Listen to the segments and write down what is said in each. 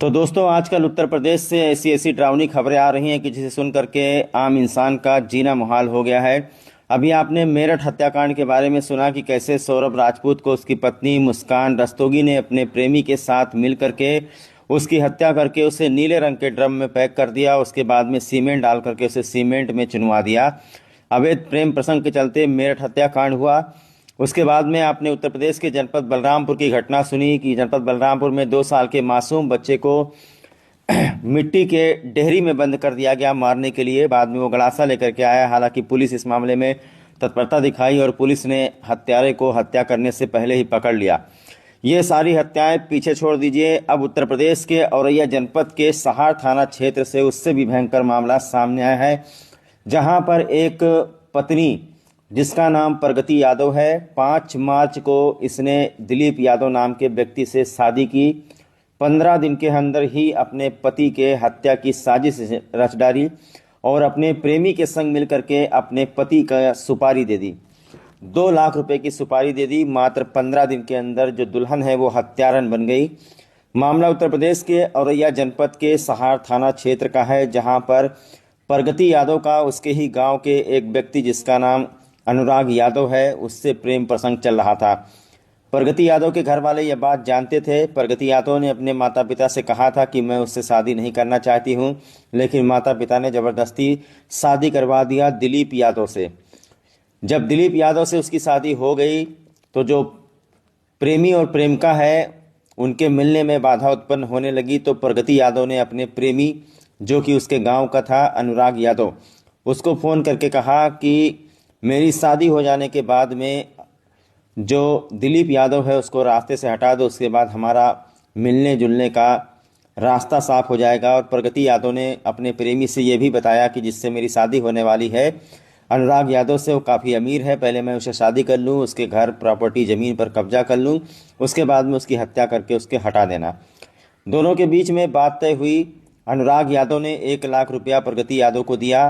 तो दोस्तों, आजकल उत्तर प्रदेश से ऐसी ऐसी डरावनी खबरें आ रही हैं कि जिसे सुन करके आम इंसान का जीना मुहाल हो गया है। अभी आपने मेरठ हत्याकांड के बारे में सुना कि कैसे सौरभ राजपूत को उसकी पत्नी मुस्कान रस्तोगी ने अपने प्रेमी के साथ मिल करके उसकी हत्या करके उसे नीले रंग के ड्रम में पैक कर दिया। उसके बाद में सीमेंट डाल करके उसे सीमेंट में चुनवा दिया। अवैध प्रेम प्रसंग के चलते मेरठ हत्याकांड हुआ। उसके बाद में आपने उत्तर प्रदेश के जनपद बलरामपुर की घटना सुनी कि जनपद बलरामपुर में 2 साल के मासूम बच्चे को मिट्टी के डेहरी में बंद कर दिया गया मारने के लिए। बाद में वो गड़ासा लेकर के आया। हालांकि पुलिस इस मामले में तत्परता दिखाई और पुलिस ने हत्यारे को हत्या करने से पहले ही पकड़ लिया। ये सारी हत्याएं पीछे छोड़ दीजिए। अब उत्तर प्रदेश के औरैया जनपद के सहार थाना क्षेत्र से उससे भी भयंकर मामला सामने आया है, जहां पर एक पत्नी जिसका नाम प्रगति यादव है, 5 मार्च को इसने दिलीप यादव नाम के व्यक्ति से शादी की। 15 दिन के अंदर ही अपने पति के हत्या की साजिश रच डाली और अपने प्रेमी के संग मिलकर के अपने पति का सुपारी दे दी। 2 लाख रुपए की सुपारी दे दी। मात्र 15 दिन के अंदर जो दुल्हन है वो हत्यारन बन गई। मामला उत्तर प्रदेश के औरैया जनपद के सहार थाना क्षेत्र का है, जहां पर प्रगति यादव का उसके ही गांव के एक व्यक्ति जिसका नाम अनुराग यादव है, उससे प्रेम प्रसंग चल रहा था। प्रगति यादव के घर वाले यह बात जानते थे। प्रगति यादव ने अपने माता पिता से कहा था कि मैं उससे शादी नहीं करना चाहती हूं, लेकिन माता पिता ने ज़बरदस्ती शादी करवा दिया दिलीप यादव से। जब दिलीप यादव से उसकी शादी हो गई तो जो प्रेमी और प्रेमिका है उनके मिलने में बाधा उत्पन्न होने लगी। तो प्रगति यादव ने अपने प्रेमी, जो कि उसके गांव का था, अनुराग यादव, उसको फ़ोन करके कहा कि मेरी शादी हो जाने के बाद में जो दिलीप यादव है उसको रास्ते से हटा दो, उसके बाद हमारा मिलने जुलने का रास्ता साफ हो जाएगा। और प्रगति यादव ने अपने प्रेमी से ये भी बताया कि जिससे मेरी शादी होने वाली है अनुराग यादव से, वो काफ़ी अमीर है, पहले मैं उसे शादी कर लूँ, उसके घर प्रॉपर्टी ज़मीन पर कब्जा कर लूँ, उसके बाद में उसकी हत्या करके उसके हटा देना। दोनों के बीच में बात तय हुई। अनुराग यादव ने 1 लाख रुपया प्रगति यादव को दिया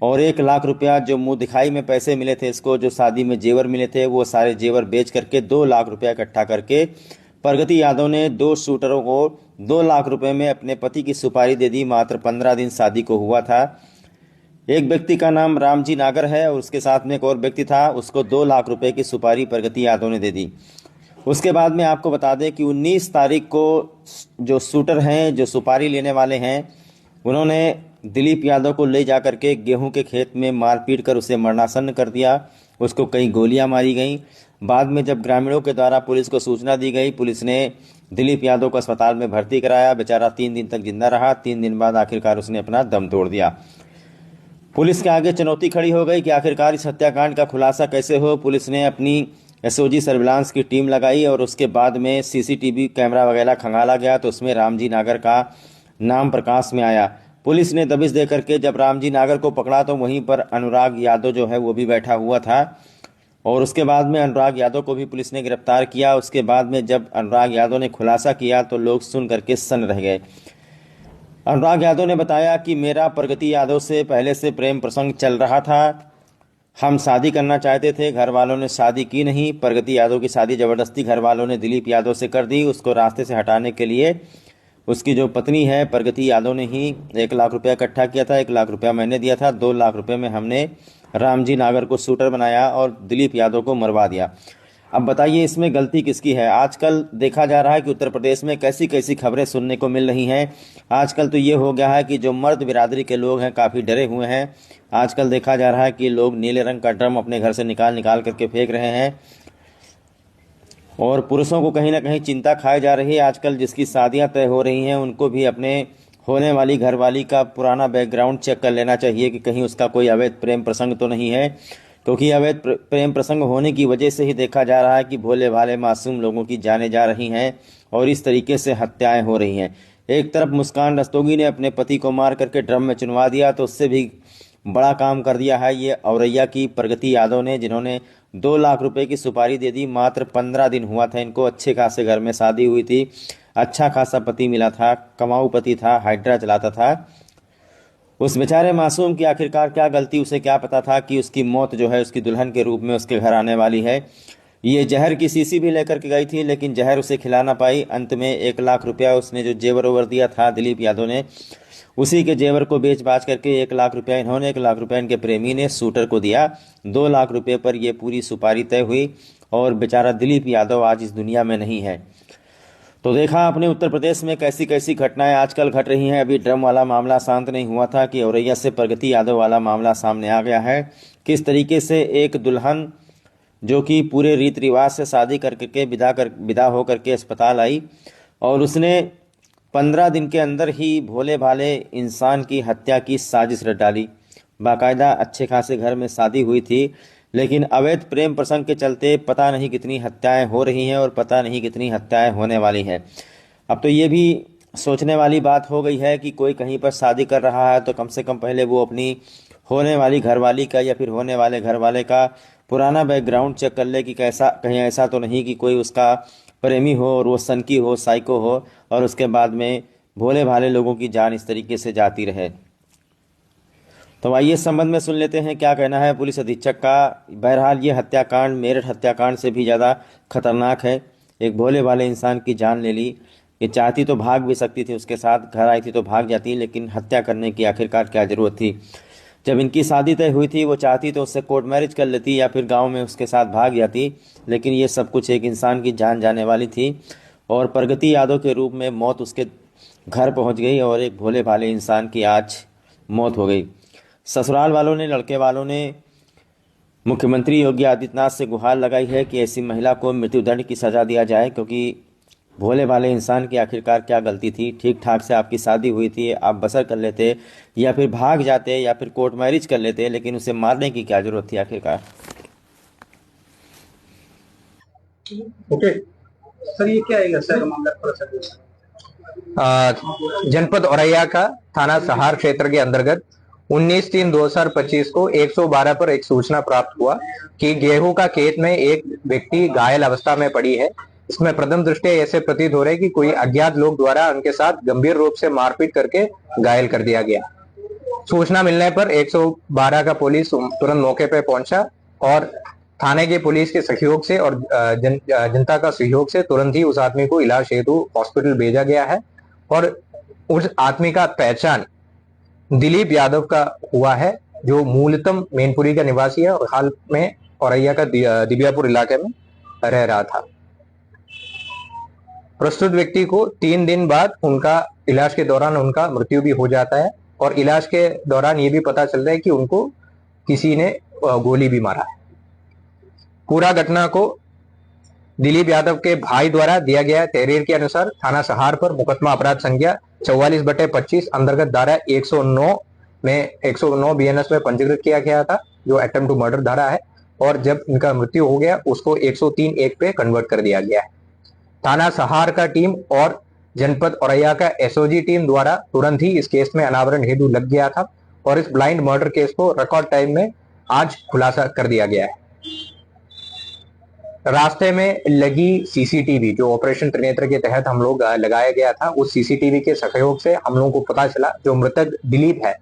और 1 लाख रुपया जो मुंह दिखाई में पैसे मिले थे इसको, जो शादी में जेवर मिले थे, वो सारे जेवर बेच करके 2 लाख रुपया इकट्ठा करके प्रगति यादव ने 2 शूटरों को 2 लाख रुपए में अपने पति की सुपारी दे दी। मात्र 15 दिन शादी को हुआ था। एक व्यक्ति का नाम रामजी नागर है और उसके साथ में एक और व्यक्ति था, उसको 2 लाख रुपए की सुपारी प्रगति यादव ने दे दी। उसके बाद में आपको बता दें कि 19 तारीख को जो शूटर हैं, जो सुपारी लेने वाले हैं, उन्होंने दिलीप यादव को ले जा करके गेहूं के खेत में मार पीट कर उसे मरणासन्न कर दिया। उसको कई गोलियां मारी गईं। बाद में जब ग्रामीणों के द्वारा पुलिस को सूचना दी गई, पुलिस ने दिलीप यादव को अस्पताल में भर्ती कराया। बेचारा 3 दिन तक जिंदा रहा। 3 दिन बाद आखिरकार उसने अपना दम तोड़ दिया। पुलिस के आगे चुनौती खड़ी हो गई कि आखिरकार इस हत्याकांड का खुलासा कैसे हो। पुलिस ने अपनी एसओजी सर्विलांस की टीम लगाई और उसके बाद में सीसीटीवी कैमरा वगैरह खंगाला गया तो उसमें रामजी नागर का नाम प्रकाश में आया। पुलिस ने दबिश दे करके जब रामजी नागर को पकड़ा तो वहीं पर अनुराग यादव जो है वो भी बैठा हुआ था और उसके बाद में अनुराग यादव को भी पुलिस ने गिरफ्तार किया। उसके बाद में जब अनुराग यादव ने खुलासा किया तो लोग सुन करके सन्न रह गए। अनुराग यादव ने बताया कि मेरा प्रगति यादव से पहले से प्रेम प्रसंग चल रहा था, हम शादी करना चाहते थे, घर वालों ने शादी की नहीं। प्रगति यादव की शादी ज़बरदस्ती घर वालों ने दिलीप यादव से कर दी। उसको रास्ते से हटाने के लिए उसकी जो पत्नी है प्रगति यादव ने ही 1 लाख रुपया इकट्ठा किया था। 1 लाख रुपया मैंने दिया था। 2 लाख रुपये में हमने रामजी नागर को शूटर बनाया और दिलीप यादव को मरवा दिया। अब बताइए इसमें गलती किसकी है? आजकल देखा जा रहा है कि उत्तर प्रदेश में कैसी कैसी खबरें सुनने को मिल रही हैं। आजकल तो ये हो गया है कि जो मर्द बिरादरी के लोग हैं काफ़ी डरे हुए हैं। आजकल देखा जा रहा है कि लोग नीले रंग का ड्रम अपने घर से निकाल निकाल करके फेंक रहे हैं और पुरुषों को कहीं ना कहीं चिंता खाई जा रही है। आजकल जिसकी शादियां तय हो रही हैं उनको भी अपने होने वाली घरवाली का पुराना बैकग्राउंड चेक कर लेना चाहिए कि कहीं उसका कोई अवैध प्रेम प्रसंग तो नहीं है, क्योंकि अवैध प्रेम प्रसंग होने की वजह से ही देखा जा रहा है कि भोले भाले मासूम लोगों की जानें जा रही हैं और इस तरीके से हत्याएं हो रही हैं। एक तरफ मुस्कान रस्तोगी ने अपने पति को मार करके ड्रम में चुनवा दिया, तो उससे भी बड़ा काम कर दिया है ये औरैया की प्रगति यादव ने, जिन्होंने 2 लाख रुपए की सुपारी दे दी। मात्र 15 दिन हुआ था इनको, अच्छे खासे घर में शादी हुई थी, अच्छा खासा पति मिला था, कमाऊ पति था, हाइड्रा चलाता था। उस बेचारे मासूम की आखिरकार क्या गलती, उसे क्या पता था कि उसकी मौत जो है उसकी दुल्हन के रूप में उसके घर आने वाली है। ये जहर की शीशी भी लेकर के गई थी, लेकिन जहर उसे खिला ना पाई। अंत में 1 लाख रुपया उसने जो जेवर ओवर दिया था दिलीप यादव ने, उसी के जेवर को बेच बाच करके 1 लाख रुपया इन्होंने, 1 लाख रुपया इनके प्रेमी ने शूटर को दिया। 2 लाख रुपये पर यह पूरी सुपारी तय हुई और बेचारा दिलीप यादव आज इस दुनिया में नहीं है। तो देखा अपने उत्तर प्रदेश में कैसी कैसी घटनाएं आजकल घट रही हैं। अभी ड्रम वाला मामला शांत नहीं हुआ था कि औरैया से प्रगति यादव वाला मामला सामने आ गया है। किस तरीके से एक दुल्हन जो कि पूरे रीति रिवाज से शादी करके विदा होकर के अस्पताल आई और उसने 15 दिन के अंदर ही भोले भाले इंसान की हत्या की साजिश रच डाली। बाकायदा अच्छे खासे घर में शादी हुई थी, लेकिन अवैध प्रेम प्रसंग के चलते पता नहीं कितनी हत्याएं हो रही हैं और पता नहीं कितनी हत्याएं होने वाली हैं। अब तो ये भी सोचने वाली बात हो गई है कि कोई कहीं पर शादी कर रहा है तो कम से कम पहले वो अपनी होने वाली घरवाली का या फिर होने वाले घरवाले का पुराना बैकग्राउंड चेक कर ले कि कैसा, कहीं ऐसा तो नहीं कि कोई उसका प्रेमी हो और वो सनकी हो, साइको हो और उसके बाद में भोले भाले लोगों की जान इस तरीके से जाती रहे। तो आइए इस संबंध में सुन लेते हैं क्या कहना है पुलिस अधीक्षक का। बहरहाल ये हत्याकांड मेरठ हत्याकांड से भी ज़्यादा खतरनाक है। एक भोले भाले इंसान की जान ले ली। ये चाहती तो भाग भी सकती थी, उसके साथ घर आई थी तो भाग जाती, लेकिन हत्या करने की आखिरकार क्या ज़रूरत थी। जब इनकी शादी तय हुई थी वो चाहती तो उससे कोर्ट मैरिज कर लेती या फिर गांव में उसके साथ भाग जाती, लेकिन ये सब कुछ एक इंसान की जान जाने वाली थी और प्रगति यादव के रूप में मौत उसके घर पहुंच गई और एक भोले भाले इंसान की आज मौत हो गई। ससुराल वालों ने, लड़के वालों ने मुख्यमंत्री योगी आदित्यनाथ से गुहार लगाई है कि ऐसी महिला को मृत्युदंड की सज़ा दिया जाए, क्योंकि भोले भाले इंसान की आखिरकार क्या गलती थी। ठीक ठाक से आपकी शादी हुई थी, आप बसर कर लेते या फिर भाग जाते या फिर कोर्ट मैरिज कर लेते, लेकिन उसे मारने की क्या जरूरत थी आखिरकार। ओके सर, ये क्या है सर मामला थोड़ा सा। जनपद औरैया का थाना सहार क्षेत्र के अंतर्गत 19/3/2025 को 112 पर एक सूचना प्राप्त हुआ कि गेहूं का खेत में एक व्यक्ति घायल अवस्था में पड़ी है। इसमें प्रथम दृष्टया ऐसे प्रतीत हो रहे हैं कि कोई अज्ञात लोग द्वारा उनके साथ गंभीर रूप से मारपीट करके घायल कर दिया गया। सूचना मिलने पर 112 का पुलिस तुरंत मौके पर पहुंचा और थाने के पुलिस के सहयोग से और जनता का सहयोग से तुरंत ही उस आदमी को इलाज हेतु हॉस्पिटल भेजा गया है और उस आदमी का पहचान दिलीप यादव का हुआ है, जो मूलतः मैनपुरी का निवासी है और हाल में औरैया का दिबियापुर इलाके में रह रहा था। प्रस्तुत व्यक्ति को 3 दिन बाद उनका इलाज के दौरान उनका मृत्यु भी हो जाता है और इलाज के दौरान ये भी पता चलता है कि उनको किसी ने गोली भी मारा है। पूरा घटना को दिलीप यादव के भाई द्वारा दिया गया तहरीर के अनुसार थाना सहार पर मुकदमा अपराध संख्या 44/25 अंतर्गत धारा 109 में 109 बीएनएस में पंजीकृत किया गया था, जो अटेम्प्ट टू मर्डर धारा है, और जब इनका मृत्यु हो गया उसको 103(1) पे कन्वर्ट कर दिया गया है। थाना सहार का टीम और जनपद औरैया का एसओजी टीम द्वारा तुरंत ही इस केस में अनावरण हेतु लग गया था और इस ब्लाइंड मर्डर केस को रिकॉर्ड टाइम में आज खुलासा कर दिया गया है। रास्ते में लगी सीसीटीवी जो ऑपरेशन त्रिनेत्र के तहत हम लोग लगाया गया था, उस सीसीटीवी के सहयोग से हम लोगों को पता चला जो मृतक दिलीप है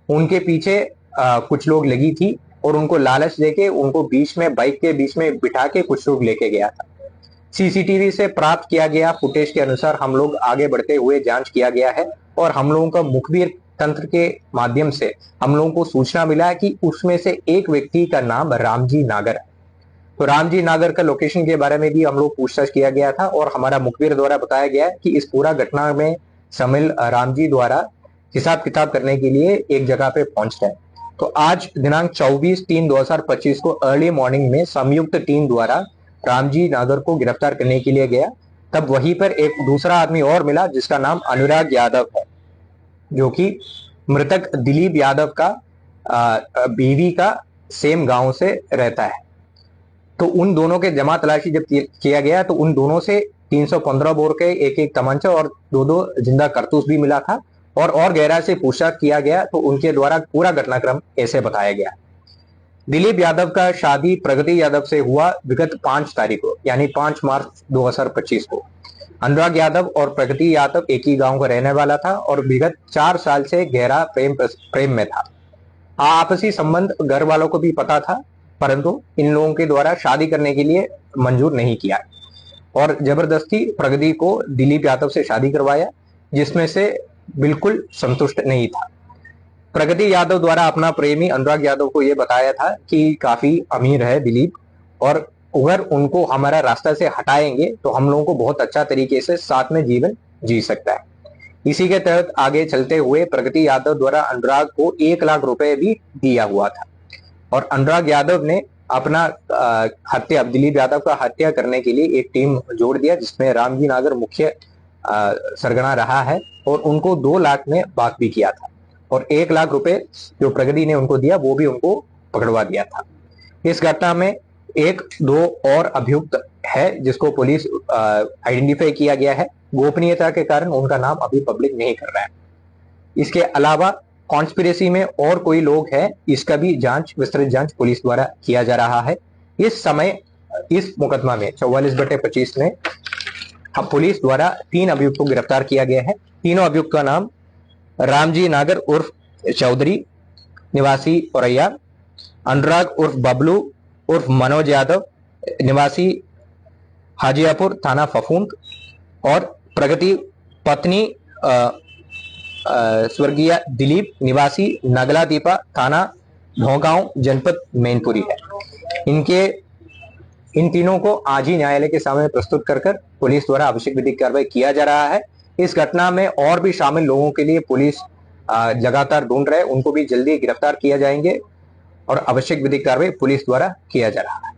उनके पीछे कुछ लोग लगी थी और उनको लालच देके उनको बीच में बाइक के बीच में बिठा के कुछ लोग लेके गया था। सीसीटीवी से प्राप्त किया गया फुटेज के अनुसार हम लोग आगे बढ़ते हुए जांच किया गया है और हम लोगों का मुखबिर तंत्र के माध्यम से हम लोगों को सूचना मिला कि उसमें से एक व्यक्ति का नाम रामजी नागर है। तो रामजी नागर का लोकेशन के बारे में भी हम लोग पूछताछ किया गया था और हमारा मुखबिर द्वारा बताया गया कि इस पूरा घटना में शामिल रामजी द्वारा हिसाब किताब करने के लिए एक जगह पे पहुंच गए। तो आज दिनांक 24/3/2025 को अर्ली मॉर्निंग में संयुक्त टीम द्वारा रामजी नागर को गिरफ्तार करने के लिए गया। तब वहीं पर एक दूसरा आदमी और मिला जिसका नाम अनुराग यादव है, जो कि मृतक दिलीप यादव का बीवी का सेम गांव से रहता है। तो उन दोनों के जमा तलाशी जब किया गया तो उन दोनों से 315 बोर के एक तमंचा और 2 जिंदा कारतूस भी मिला था और गहराई से पूछताछ किया गया तो उनके द्वारा पूरा घटनाक्रम ऐसे बताया गया। दिलीप यादव का शादी प्रगति यादव से हुआ विगत 5 तारीख को, यानी 5 मार्च 2025 को। अनुराग यादव और प्रगति यादव एक ही गांव का रहने वाला था और विगत 4 साल से गहरा प्रेम में था। आपसी संबंध घर वालों को भी पता था, परंतु इन लोगों के द्वारा शादी करने के लिए मंजूर नहीं किया और जबरदस्ती प्रगति को दिलीप यादव से शादी करवाया, जिसमें से बिल्कुल संतुष्ट नहीं था। प्रगति यादव द्वारा अपना प्रेमी अनुराग यादव को यह बताया था कि काफी अमीर है दिलीप और अगर उनको हमारा रास्ता से हटाएंगे तो हम लोगों को बहुत अच्छा तरीके से साथ में जीवन जी सकता है। इसी के तहत आगे चलते हुए प्रगति यादव द्वारा अनुराग को 1 लाख रुपए भी दिया हुआ था और अनुराग यादव ने अपना हत्या दिलीप यादव का हत्या करने के लिए एक टीम जोड़ दिया, जिसमें रामजी नागर मुख्य सरगना रहा है और उनको 2 लाख में बात भी किया था और 1 लाख रुपए जो प्रगति ने उनको दिया वो भी उनको पकड़वा दिया था। इस घटना में 1-2 और अभियुक्त है जिसको पुलिस आइडेंटिफाई किया गया है। गोपनीयता के कारण उनका नाम अभी पब्लिक नहीं कर रहा है। इसके अलावा कॉन्स्पिरेसी में और कोई लोग हैं, इसका भी विस्तृत जांच पुलिस द्वारा किया जा रहा है। इस समय इस मुकदमा में 44/25 में पुलिस द्वारा 3 अभियुक्तों को गिरफ्तार किया गया है। तीनों अभियुक्त का नाम रामजी नागर उर्फ चौधरी निवासी औरैया, अनुराग उर्फ बबलू उर्फ मनोज यादव निवासी हाजियापुर थाना फफूंद और प्रगति पत्नी स्वर्गीय दिलीप निवासी नगला दीपा थाना भोगांव जनपद मैनपुरी है। इन तीनों को आज ही न्यायालय के सामने प्रस्तुत कर पुलिस द्वारा आवश्यक विधिक कार्रवाई किया जा रहा है। इस घटना में और भी शामिल लोगों के लिए पुलिस लगातार ढूंढ रहे, उनको भी जल्दी गिरफ्तार किया जाएंगे और आवश्यक विधिक कार्रवाई पुलिस द्वारा किया जा रहा है।